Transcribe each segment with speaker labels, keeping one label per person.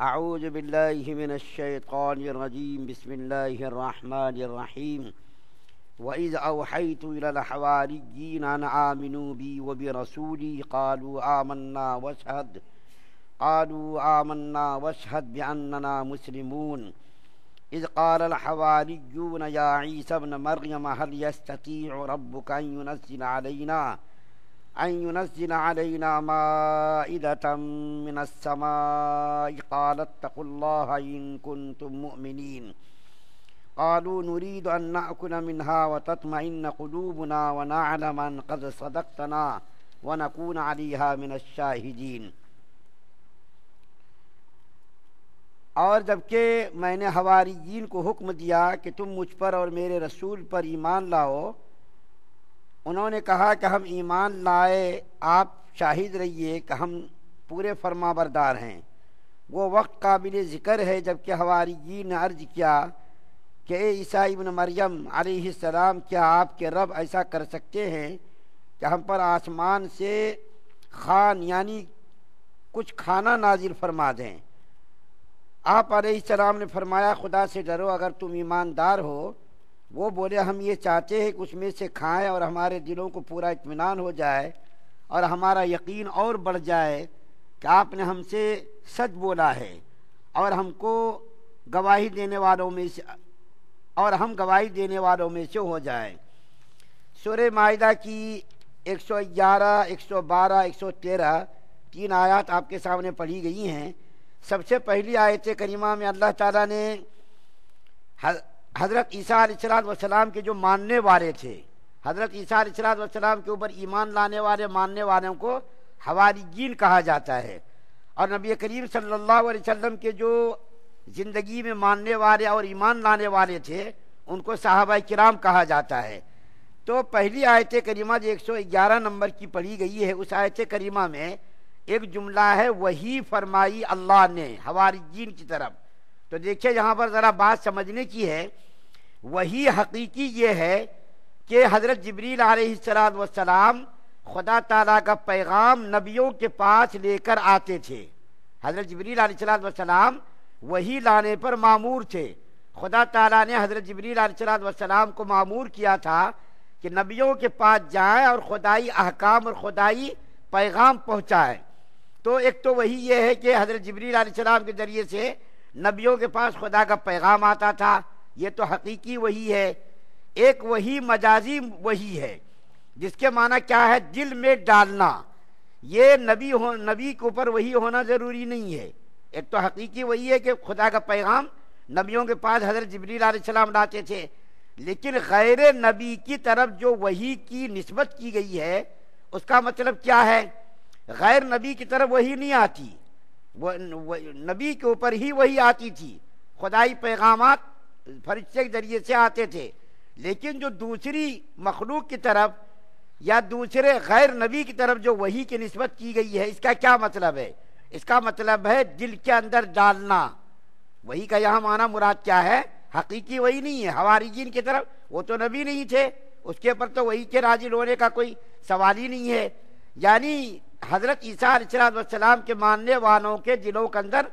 Speaker 1: اعوذ باللہ من الشیطان الرجیم بسم اللہ الرحمن الرحیم وَإِذْ أَوْحَيْتُ إِلَى الْحَوَارِيِّينَ أَنْ آمِنُوا بِي وَبِرَسُولِي قَالُوا آمَنَّا وَاشْهَدْ بِأَنَّنَا مُسْلِمُونَ إِذْ قَالَ الْحَوَارِيُّونَ يَا عِيسَى ابْنَ مَرْيَمَ هَلْ يَسْتَطِيعُ رَبُّكَ أَنْ يُنَزِّلَ عَلَيْنَا مَائِدَةً مِّنَ السَّمَاءِ قَالَ اتَّقُوا اللَّهَ إِن كُنتُم مُّؤْمِنِينَ قالوا نريد أن نأكل منها وتطمئن قلوبنا ونعلم أن قد صدقتنا ونكون عليها من الشاهدين۔ اور جبکہ میں نے حواریین کو حکم دیا کہ تم مجھ پر اور میرے رسول پر ایمان لاؤ، انہوں نے کہا کہ ہم ایمان لائے، آپ شاہد رہیے کہ ہم پورے فرما بردار ہیں۔ وہ وقت قابل ذکر ہے جبکہ حواریین نے عرض کیا کہ اے عیسیٰ ابن مریم علیہ السلام، کیا آپ کے رب ایسا کر سکتے ہیں کہ ہم پر آسمان سے خوان یعنی کچھ کھانا نازل فرما دیں؟ آپ علیہ السلام نے فرمایا خدا سے ڈرو اگر تم ایماندار ہو۔ وہ بولے ہم یہ چاہتے ہیں کہ اس میں سے کھائیں اور ہمارے دلوں کو پورا اطمینان ہو جائے اور ہمارا یقین اور بڑھ جائے کہ آپ نے ہم سے سچ بولا ہے اور ہم گواہی دینے والوں میں سے ہو جائیں۔ سورہ مائدہ کی 111، 112، 113 تین آیات آپ کے سامنے پڑھی گئی ہیں۔ سب سے پہلی آیت کریمہ میں اللہ تعالیٰ نے حضرت عیسیٰ علیہ السلام کے جو ماننے والے تھے، حضرت عیسیٰ علیہ السلام کے اوپر ایمان لانے والے ماننے والوں کو حواریین کہا جاتا ہے، اور نبی کریم صلی اللہ علیہ وسلم کے جو زندگی میں ماننے والے اور ایمان لانے والے تھے ان کو صحابہ کرام کہا جاتا ہے۔ تو پہلی آیت کریمہ جو 111 نمبر کی پڑھی گئی ہے، اس آیت کریمہ میں ایک جملہ ہے وحی فرمائی اللہ نے حواریین کی طرف۔ تو دیکھیے یہاں پر ذرا بات سمجھنے کی ہے۔ وحی حقیقی یہ ہے کہ حضرت جبریل علیہ السلام خدا تعالیٰ کا پیغام نبیوں کے پاس لے کر آتے تھے۔ حضرت جبریل علیہ السلام وحی لانے پر مامور تھے۔ خدا تعالیٰ نے حضرت جبریل علیہ السلام کو مامور کیا تھا کہ نبیوں کے پاس جائیں اور خدائی احکام اور خدائی پیغام پہنچائیں۔ تو ایک تو وہی یہ ہے کہ حضرت جبریل علیہ السلام کے ذریعے سے نبیوں کے پاس خدا کا پیغام آتا تھا، یہ تو حقیقی وحی ہے۔ ایک وحی مجازی وحی ہے جس کے معنی کیا ہے؟ دل میں ڈالنا۔ یہ نبی کے اوپر وحی ہونا ضروری نہیں ہے۔ ایک تو حقیقی وحی ہے کہ خدا کا پیغام نبیوں کے پاس حضرت جبریل علیہ السلام لاتے تھے، لیکن غیر نبی کی طرف جو وحی کی نسبت کی گئی ہے اس کا مطلب کیا ہے؟ غیر نبی کی طرف وحی نہیں آتی، نبی کے اوپر ہی وحی آتی تھی۔ خدائی پیغامات فرشتے کے ذریعے سے آتے تھے، لیکن جو دوسری مخلوق کی طرف یا دوسرے غیر نبی کی طرف جو وحی کی نسبت کی گئی ہے، اس کا کیا مطلب ہے؟ اس کا مطلب ہے دل کے اندر ڈالنا۔ وحی کا یہاں معنی مراد کیا ہے؟ حقیقی وحی نہیں ہے۔ حواریین کی طرف وہ تو نبی نہیں تھے، اس کے اوپر تو وحی کے نازل ہونے کا کوئی سوال ہی نہیں ہے۔ یعنی حضرت عیسیٰ علیہ السلام کے ماننے والوں کے دلوں کے اندر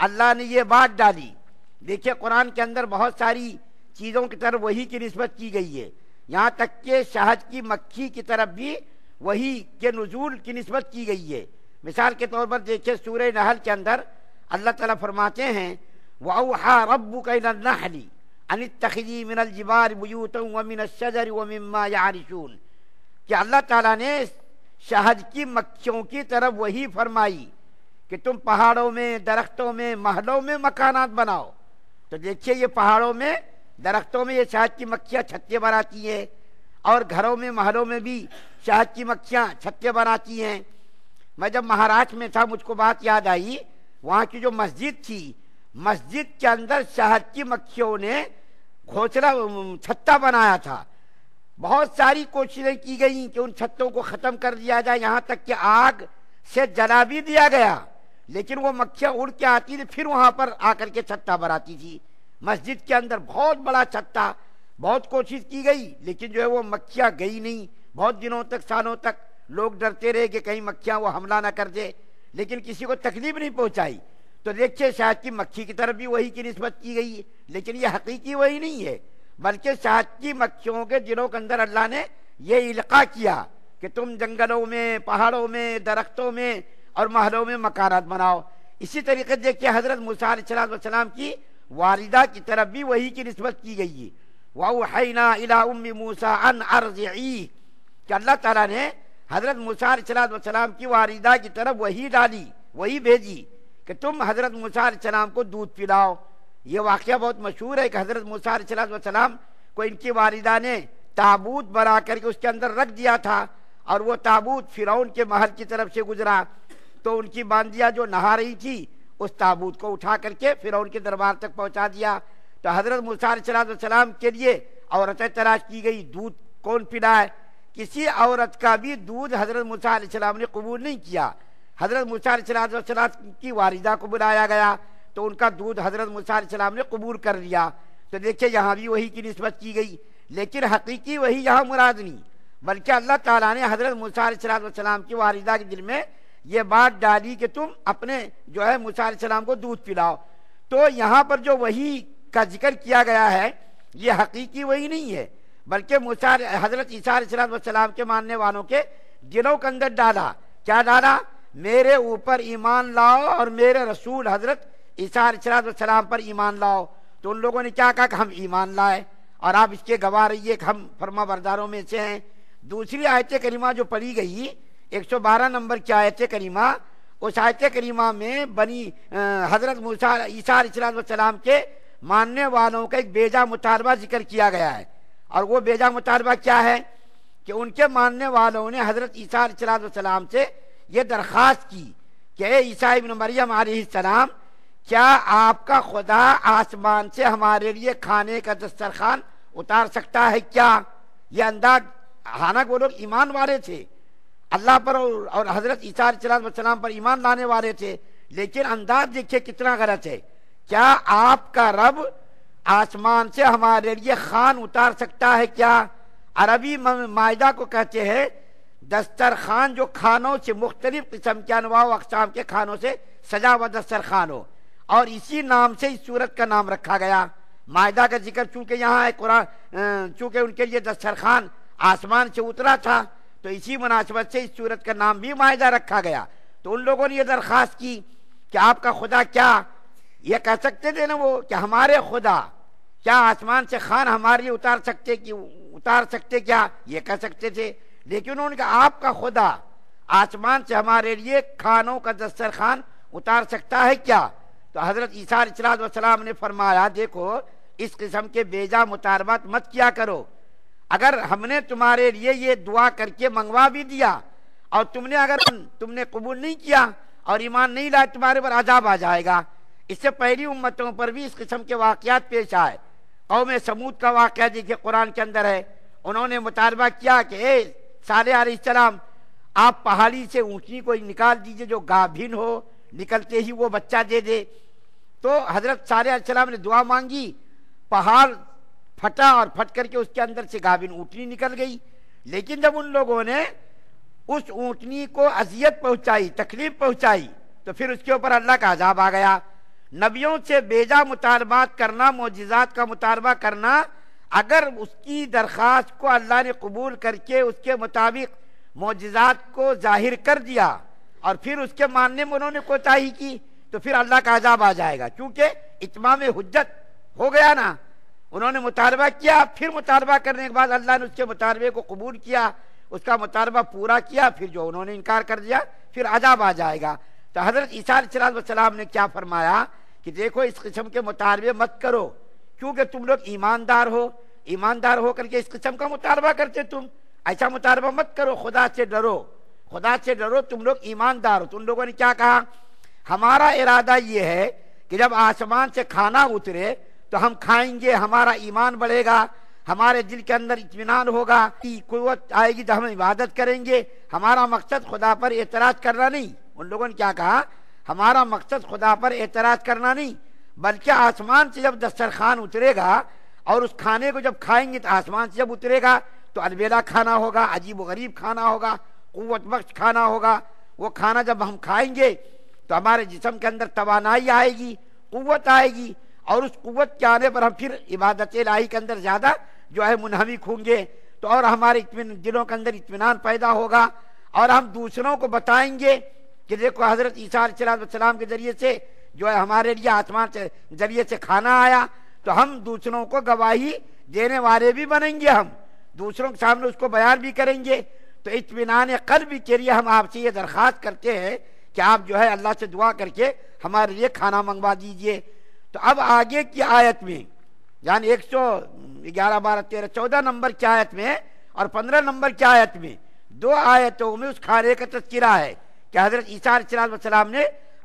Speaker 1: اللہ نے یہ بات ڈالی۔ دیکھیے قرآن کے اندر بہت ساری چیزوں کی طرف وحی کی نسبت کی گئی ہے، یہاں تک کہ شہد کی مکھی کی طرف بھی وحی کے نزول کی نسبت کی گئی ہے۔ مثال کے طور پر دیکھیے سورہ نحل کے اندر اللہ تعالیٰ فرماتے ہیں وَأَوْحَى رَبُّكَ إِلَى النَّحْلِ أَنِ اتَّخِذِي مِنَ الْجِبَالِ بُيُوتًا وَمِنَ الشَّجَرِ وَمِمَّا يَعْرِشُونَ، کہ اللہ تعالیٰ نے شہد کی مکھیوں کی طرف وحی فرمائی کہ تم پہاڑوں میں، درختوں میں، محلوں میں مکانات بناؤ۔ تو دیکھیے یہ پہاڑوں میں، درختوں میں یہ شہد کی مکھیاں چھتے بناتی ہیں، اور گھروں میں، محلوں میں بھی شہد کی مکھیاں چھتے بناتی ہیں۔ میں جب مہاراشٹر میں تھا مجھ کو بات یاد آئی، وہاں کی جو مسجد تھی، مسجد کے اندر شہد کی مکھیوں نے گھونسلہ چھتا بنایا تھا۔ بہت ساری کوششیں کی گئیں کہ ان چھتوں کو ختم کر دیا جائے، یہاں تک کہ آگ سے جلا بھی دیا گیا، لیکن وہ مکھیاں اڑ کے آتی تھی، پھر وہاں پر آ کر کے چھتا بناتی تھی۔ مسجد کے اندر بہت بڑا چھتا، بہت کوشش کی گئی، لیکن جو ہے وہ مکھیاں گئی نہیں۔ بہت دنوں تک، سالوں تک لوگ ڈرتے رہے کہ کہیں مکھیاں وہ حملہ نہ کر دے، لیکن کسی کو تکلیف نہیں پہنچائی۔ تو دیکھیے شہد کی مکھی کی طرف بھی وہی کی نسبت کی گئی، لیکن یہ حقیقی وہی نہیں ہے، بلکہ شہد کی مکھیوں کے دلوں کے اندر اللہ نے یہ القاء کیا کہ تم جنگلوں میں، پہاڑوں میں، درختوں میں اور محلوں میں مکانات بناؤ۔ اسی طریقے دیکھیے حضرت موسیٰ علیہ السلام کی والدہ کی طرف بھی وہی کی نسبت کی گئی ہے، وَأَوْحَيْنَا إِلَىٰ أُمِّ مُوسَىٰ أَنْ أَرْضِعِيهِ، کہ اللہ تعالیٰ نے حضرت موسیٰ علیہ السلام کی والدہ کی طرف وہی ڈالی، وہی بھیجی کہ تم حضرت موسیٰ علیہ السلام کو دودھ پلاؤ۔ یہ واقعہ بہت مشہور ہے کہ حضرت موسیٰ علیہ السلام کو ان کی والدہ نے تابوت بنا کر کے اس کے اندر رکھ دیا تھا، اور وہ تابوت فرعون کے محل کی طرف سے گزرا، تو ان کی باندیا جو نہا رہی تھی اس تابوت کو اٹھا کر کے فرعون کے دربار تک پہنچا دیا۔ تو حضرت موسیٰ علیہ السلام کے لیے عورتیں تلاش کی گئی، دودھ کون پلائے؟ کسی عورت کا بھی دودھ حضرت موسیٰ علیہ السلام نے قبول نہیں کیا۔ حضرت موسیٰ علیہ السلام کی والدہ کو بلایا گیا تو ان کا دودھ حضرت موسیٰ علیہ السلام نے قبول کر لیا۔ تو دیکھیں یہاں بھی وہی کی نسبت کی گئی، لیکن حقیقی وہی یہاں مراد نہیں، بلکہ اللہ تعالیٰ نے حضرت موسیٰ علیہ السلام کی والدہ کے دل میں یہ بات ڈالی کہ تم اپنے جو ہے موسیٰ علیہ السلام کو دودھ پلاؤ۔ تو یہاں پر جو وہی کا ذکر کیا گیا ہے یہ حقیقی وہی نہیں ہے، بلکہ حضرت عیسیٰ علیہ السلام کے ماننے والوں کے دلوں کے اندر ڈالا۔ کیا ڈالا؟ میرے اوپر ایمان لاؤ اور میرے رسول حضرت عیسیٰ علیہ السلام پر ایمان لاؤ۔ تو ان لوگوں نے کیا کہا کہ ہم ایمان لائے، اور آپ اس کے گواہ رہیے کہ ہم فرما برداروں میں سے ہیں۔ دوسری آیت کریمہ جو پڑھی گئی 112 نمبر کی آیت کریمہ، اس آیت کریمہ میں حضرت موسیٰ عیسیٰ علیہ السلام کے ماننے والوں کا ایک بیجا مطالبہ ذکر کیا گیا ہے، اور وہ بیجا مطالبہ کیا ہے کہ ان کے ماننے والوں نے حضرت عیسیٰ علیہ السلام سے یہ درخواست کی کہ اے عیسیٰ ابن مریم علیہ السلام، کیا آپ کا خدا آسمان سے ہمارے لیے کھانے کا دسترخوان اتار سکتا ہے کیا؟ یہ انداز، حالانکہ وہ لوگ ایمان والے تھے، اللہ پر اور حضرت عیسیٰ علیہ السلام پر ایمان لانے والے تھے، لیکن انداز دیکھیے کتنا غلط ہے۔ کیا آپ کا رب آسمان سے ہمارے لیے خوان اتار سکتا ہے کیا؟ عربی مائدہ کو کہتے ہیں دسترخوان جو کھانوں سے، مختلف قسم کے انواع و اقسام کے کھانوں سے سجا ہوا دسترخوان ہو، اور اسی نام سے اس سورت کا نام رکھا گیا۔ مائدہ کا ذکر چونکہ یہاں ہے قرآن، چونکہ ان کے لیے دسترخوان آسمان سے اترا تھا، تو اسی مناسبت سے اس سورت کا نام بھی مائدہ رکھا گیا۔ تو ان لوگوں نے یہ درخواست کی کہ آپ کا خدا کیا، یہ کہہ سکتے تھے نا وہ کہ ہمارے خدا کیا آسمان سے خوان ہمارے لیے اتار سکتے کیا، یہ کہہ سکتے تھے، لیکن انہوں نے کہا آپ کا خدا آسمان سے ہمارے لیے کھانوں کا دسترخوان اتار سکتا ہے کیا؟ تو حضرت عیسیٰ علیہ السلام نے فرمایا دیکھو اس قسم کے بیجا مطالبات مت کیا کرو، اگر ہم نے تمہارے لیے یہ دعا کر کے منگوا بھی دیا اور تم نے قبول نہیں کیا اور ایمان نہیں لائے، تمہارے پر عذاب آ جائے گا۔ اس سے پہلی امتوں پر بھی اس قسم کے واقعات پیش آئے۔ قوم سمود کا واقعہ دیکھیے قرآن کے اندر ہے، انہوں نے مطالبہ کیا کہ اے صالح علیہ السلام، آپ پہاڑی سے اونٹنی کو نکال دیجئے جو گابھن ہو، نکلتے ہی وہ بچہ دے دے۔ تو حضرت صالح علیہ السلام نے دعا مانگی، پہاڑ پھٹا اور پھٹ کر کے اس کے اندر سے گابھن اونٹنی نکل گئی، لیکن جب ان لوگوں نے اس اونٹنی کو اذیت پہنچائی، تکلیف پہنچائی، تو پھر اس کے اوپر اللہ کا عذاب آ گیا۔ نبیوں سے بیجا مطالبات کرنا، معجزات کا مطالبہ کرنا، اگر اس کی درخواست کو اللہ نے قبول کر کے اس کے مطابق معجزات کو ظاہر کر دیا اور پھر اس کے ماننے میں انہوں نے کوتاہی کی، تو پھر اللہ کا عذاب آ جائے گا، کیونکہ اتمام حجت ہو گیا نا۔ انہوں نے مطالبہ کیا، پھر مطالبہ کرنے کے بعد اللہ نے اس کے مطالبے کو قبول کیا، اس کا مطالبہ پورا کیا، پھر جو انہوں نے انکار کر دیا پھر عذاب آ جائے گا۔ تو حضرت عیسیٰ علیہ السلام نے کیا فرمایا کہ دیکھو اس قسم کے مطالبے مت کرو، کیونکہ تم لوگ ایماندار ہو کر کے اس قسم کا مطالبہ کرتے، تم ایسا مطالبہ مت کرو، خدا سے ڈرو، تم لوگ ایماندار ہو۔ تو ان لوگوں نے کیا کہا، ہمارا ارادہ یہ ہے کہ جب آسمان سے کھانا اترے تو ہم کھائیں گے، ہمارا ایمان بڑھے گا، ہمارے دل کے اندر اطمینان ہوگا، قوت آئے گی تو ہم عبادت کریں گے، ہمارا مقصد خدا پر اعتراض کرنا نہیں۔ ان لوگوں نے کیا کہا، ہمارا مقصد خدا پر اعتراض کرنا نہیں، بلکہ آسمان سے جب دسترخوان اترے گا اور اس کھانے کو جب کھائیں گے تو آسمان سے جب اترے گا تو البیلا کھانا ہوگا، عجیب و غریب کھانا ہوگا، قوت بخش کھانا ہوگا۔ وہ کھانا جب ہم کھائیں گے تو ہمارے جسم کے اندر توانائی آئے گی، قوت آئے گی، اور اس قوت کے آنے پر ہم پھر عبادت الہی کے اندر زیادہ جو ہے منہمک ہوں گے، تو اور ہمارے دلوں کے اندر اطمینان پیدا ہوگا، اور ہم دوسروں کو بتائیں گے کہ دیکھو حضرت عیسیٰ علیہ السلام کے ذریعے سے جو ہے ہمارے لیے آسمان سے ذریعے سے کھانا آیا، تو ہم دوسروں کو گواہی دینے والے بھی بنیں گے، ہم دوسروں کے سامنے اس کو بیان بھی کریں گے۔ تو اطمینان قلب کے لیے ہم آپ سے یہ درخواست کرتے ہیں کہ آپ جو ہے اللہ سے دعا کر کے ہمارے لیے کھانا منگوا دیجئے۔ تو اب آگے کی آیت میں یعنی 111 12 13 14 نمبر کی آیت میں اور 15 نمبر کی آیت میں دو آیتوں میں اس کھانے کا تذکرہ ہے کہ حضرت عیسیٰ علیہ السلام نے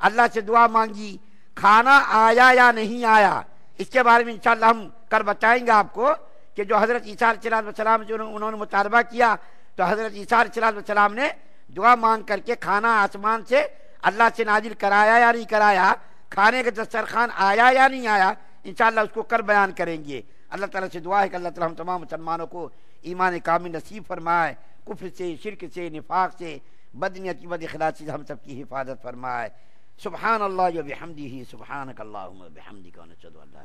Speaker 1: اللہ سے دعا مانگی، کھانا آیا یا نہیں آیا اس کے بارے میں انشاءاللہ ہم کر بتائیں گے آپ کو کہ جو حضرت عیسیٰ علیہ السلام جو انہوں نے مطالبہ کیا، تو حضرت عیسیٰ علیہ السلام نے دعا مانگ کر کے کھانا آسمان سے اللہ سے نازل کرایا یا نہیں کرایا، کھانے کا دسترخوان آیا یا نہیں آیا، انشاءاللہ اس کو کر بیان کریں گے۔ اللہ تعالیٰ سے دعا ہے کہ اللہ تعالیٰ ہم تمام مسلمانوں کو ایمان کامل نصیب فرمائے، کفر سے، شرک سے، نفاق سے، بدنیتی بد اخلاصی سے ہم سب کی حفاظت فرمائے۔ سبحان اللہ و بحمدہ، سبحانک اللہم و بحمدک، ونشہد ان لا